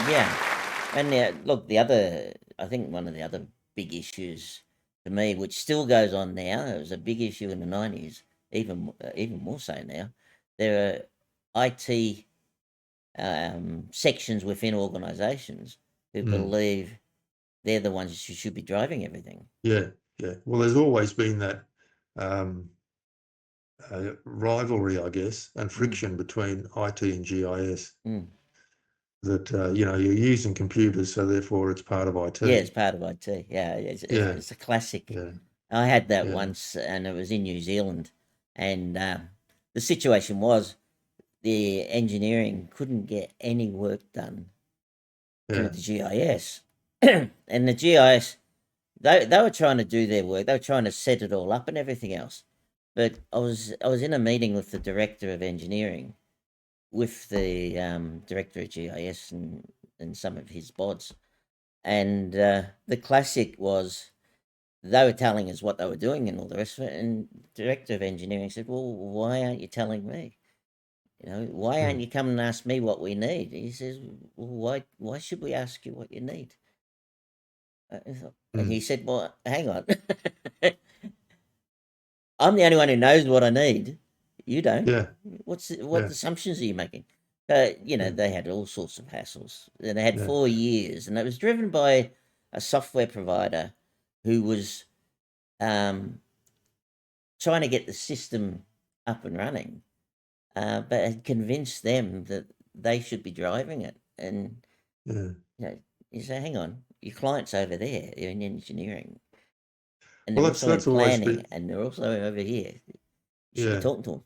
Yeah. And look, I think one of the other big issues to me, which still goes on now, it was a big issue in the 90s, even more so now. There are IT sections within organizations who Mm. believe they're the ones who should be driving everything. Yeah, yeah. Well, there's always been that um, rivalry, I guess, and Mm, friction between IT and GIS. mm. That you're using computers, so therefore it's part of Yeah, it's IT. part of IT. Yeah, Yeah, it's a classic. yeah, I had that yeah, once, and it was in New Zealand. And the situation was the engineering couldn't get any work done through yeah. the GIS. And the GIS, they were trying to do their work. They were trying to set it all up and everything else. But I was in a meeting with the director of engineering, with the director of GIS and some of his bods. And the classic was they were telling us what they were doing and all the rest of it. And director of engineering said, "Well, why aren't you telling me? Why aren't Mm, you coming and ask me what we need?" He says, "Well, why should we ask you what you need?" And he mm. said, "Well, hang on, I'm the only one who knows what I need. You don't. Yeah, What yeah, assumptions are you making?" yeah, They had all sorts of hassles. And they had yeah, 4 years, and it was driven by a software provider who was um, trying to get the system up and running, but had convinced them that they should be driving it. And yeah. you know, you say, "Hang on, your client's over there. They're in engineering, and Well, they're that's also in that's always planning, been and they're also over here. You should be yeah, talking to them."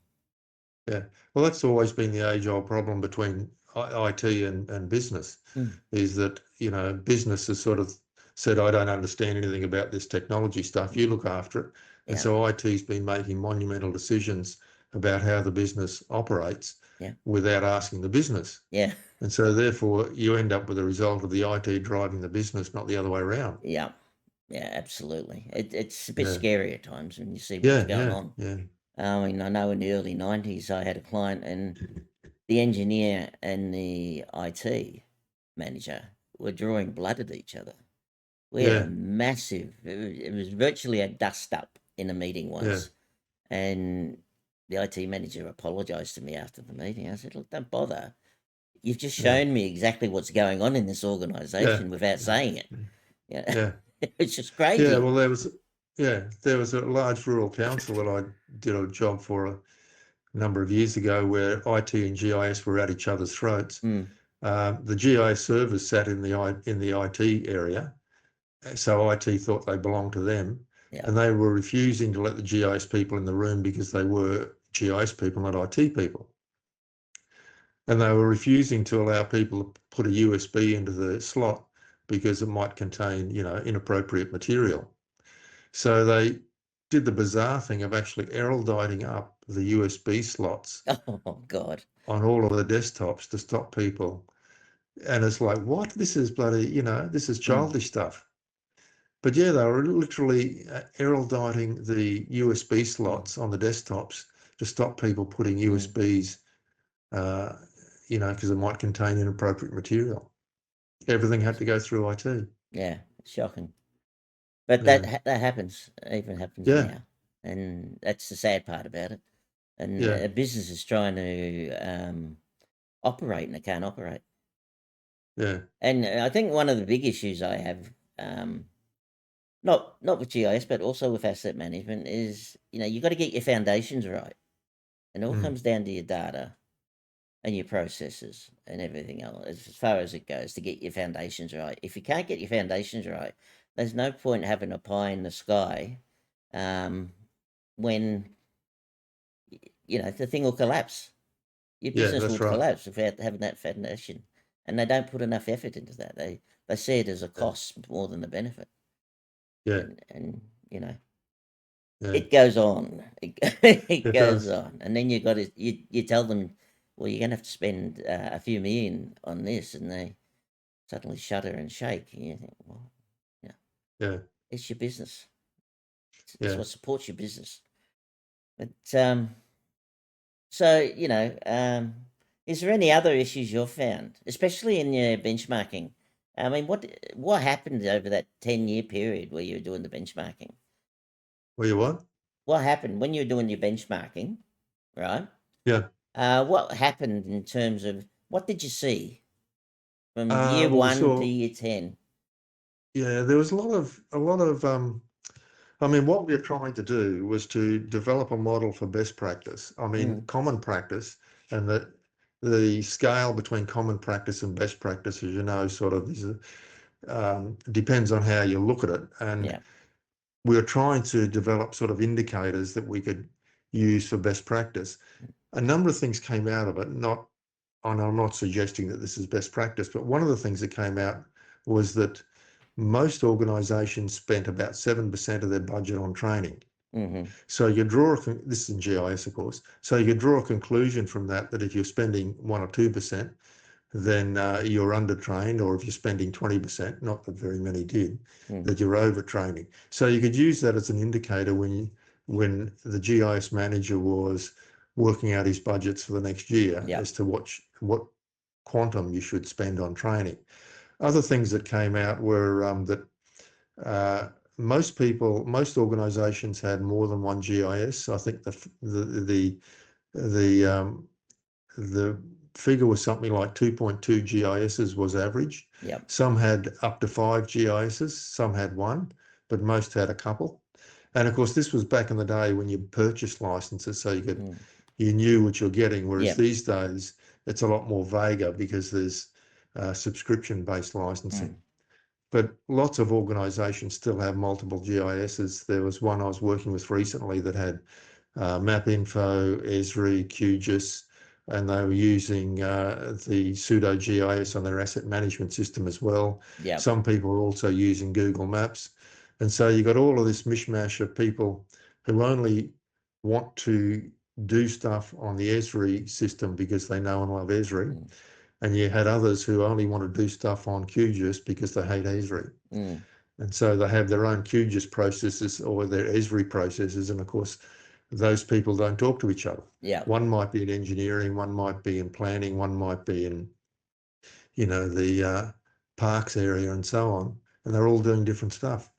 yeah. Well, that's always been the age-old problem between IT and business, Mm, is that business has sort of said, I don't understand anything about this technology stuff. You look after it, and yeah, so IT's been making monumental decisions about how the business operates yeah, without asking the business. yeah, And so therefore you end up with a result of the IT driving the business, not the other way around. yeah, yeah. Absolutely. It's a bit Yeah. scary at times when you see what's Yeah, going yeah, on. yeah. I mean, I know in the early '90s I had a client, and the engineer and the IT manager were drawing blood at each other. We had a Yeah, massive, it was virtually a dust up in a meeting yeah, once. And the IT manager apologized to me after the meeting. I said, "Look, don't bother. You've just yeah, shown me exactly what's going on in this yeah, organization without yeah, saying it." Yeah. yeah. It's just Yeah, crazy. well, there was a large rural council that I did a job for a number of years ago where IT and GIS were at each other's throats. Mm, The GIS servers sat in the IT area, so IT thought they belonged to them, yeah. and they were refusing to let the GIS people in the room because they were GIS people, not IT people. And they were refusing to allow people to put a USB into the slot because it might contain, inappropriate material. So they did the bizarre thing of actually eruditing up the USB slots Oh, God. on all of the desktops to stop people. And it's like, what? This is bloody, this is Mm, childish stuff. But yeah, they were literally eruditing the USB mm, slots on the desktops to stop people putting mm. USBs, uh, because it might contain inappropriate material. Everything had to go through IT. Yeah, shocking. But Yeah, that happens, even happens yeah, now. And that's the sad part about it. And yeah, a business is trying to operate, and it can't operate. yeah, And I think one of the big issues I have, not with GIS, but also with asset management, is you got to get your foundations right, and it all mm, comes down to your data and your processes and everything else. As far as it goes, to get your foundations right. If you can't get your foundations right, there's no point having a pie in the sky, um, when the thing will collapse. Your yeah, business will that's right. collapse without having that foundation, and they don't put enough effort into that. They see it as a Yeah, cost more than a benefit, yeah, and yeah, it goes on. It it goes does. on, and then you tell them, well, you're gonna have to spend a few million on this, and they suddenly shudder and shake. And you think, well, yeah, Yeah, it's your business. It's yeah, what supports your business. But so Is there any other issues you've found, especially in your benchmarking? I mean, what happened over that 10-year period where you were doing the benchmarking? Where you what? What happened when you were doing your benchmarking, right? Yeah. What happened in terms of what did you see from year Well, we 1 to saw, year 10? yeah, there was a lot of, I mean, what we were trying to do was to develop a model for best practice. I mean, Mm, common practice, and that the scale between common practice and best practice, as you know, sort of is depends on how you look at it. And yeah. we were trying to develop sort of indicators that we could use for best practice. A number of things came out of it, and I'm not suggesting that this is best practice, but one of the things that came out was that most organisations spent about 7% of their budget on training. Mm-hmm. So you draw, this is in GIS, of course, so you draw a conclusion from that, that if you're spending 1 or 2%, then you're undertrained, or if you're spending 20%, not that very many did, Mm, that you're overtraining. So you could use that as an indicator when the GIS manager was working out his budgets for the next year yeah. as to what quantum you should spend on training. Other things that came out were that most organisations had more than one GIS. I think the figure was something like 2.2 GISs was average. Yep. Some had up to 5 GISs, some had one, but most had a couple. And of course, this was back in the day when you purchased licenses, so you knew what you're getting. Whereas Yep. these days, it's a lot more vaguer because there's subscription-based licensing. Mm, But lots of organisations still have multiple GISs. There was one I was working with recently that had MapInfo, Esri, QGIS, and they were using the pseudo GIS on their asset management system as well. yep. Some people are also using Google Maps. And so you got all of this mishmash of people who only want to do stuff on the Esri system because they know and love Esri. Mm, And you had others who only want to do stuff on QGIS because they hate Esri. mm, And so they have their own QGIS processes or their Esri processes. And of course, those people don't talk to each other. yep. One might be in engineering, one might be in planning, one might be in, the parks area and so on. And they're all doing different stuff.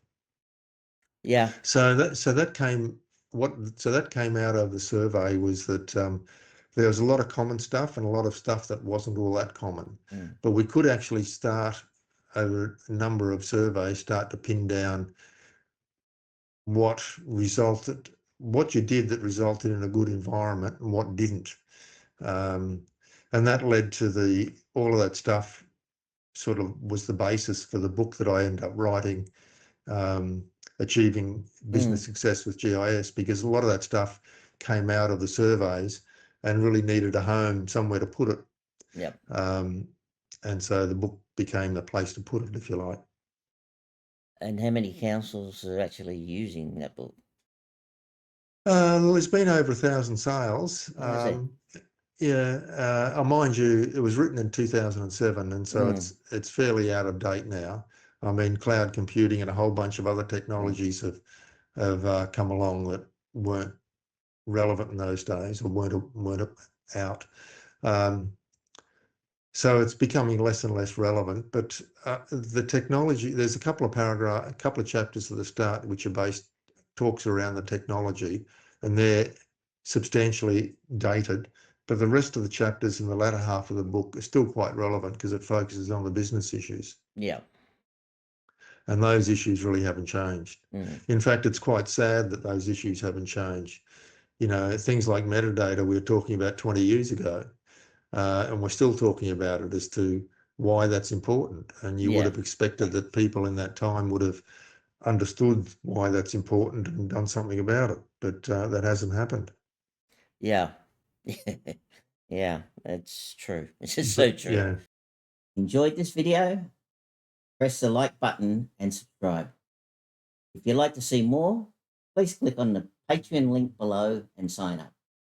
Yeah. So that came out of the survey was that there was a lot of common stuff and a lot of stuff that wasn't all that common. Mm, But we could actually start over a number of surveys, start to pin down what you did that resulted in a good environment and what didn't. And that led to all of that stuff sort of was the basis for the book that I ended up writing, Achieving Business mm, Success with GIS, because a lot of that stuff came out of the surveys and really needed a home, somewhere to put it. yep. And so the book became the place to put it, if you like. And how many councils are actually using that book? Well, there's been over 1,000 sales. Has it? Yeah, mind you, it was written in 2007, and so Mm, it's fairly out of date now. I mean, cloud computing and a whole bunch of other mm, technologies have come along that weren't relevant in those days or weren't out. So it's becoming less and less relevant. But the technology, there's a couple of chapters at the start which are talks around the technology, and they're substantially dated. But the rest of the chapters in the latter half of the book are still quite relevant because it focuses on the business issues. yeah. And those issues really haven't changed. Mm, In fact, it's quite sad that those issues haven't changed. Things like metadata we were talking about 20 years ago, and we're still talking about it as to why that's important. And you would yeah. have expected that people in that time would have understood why that's important and done something about it, but that hasn't happened. Yeah. Yeah, that's true. This is so But true. yeah, Enjoyed this video? Press the like button and subscribe. If you'd like to see more, please click on the Patreon link below and sign up.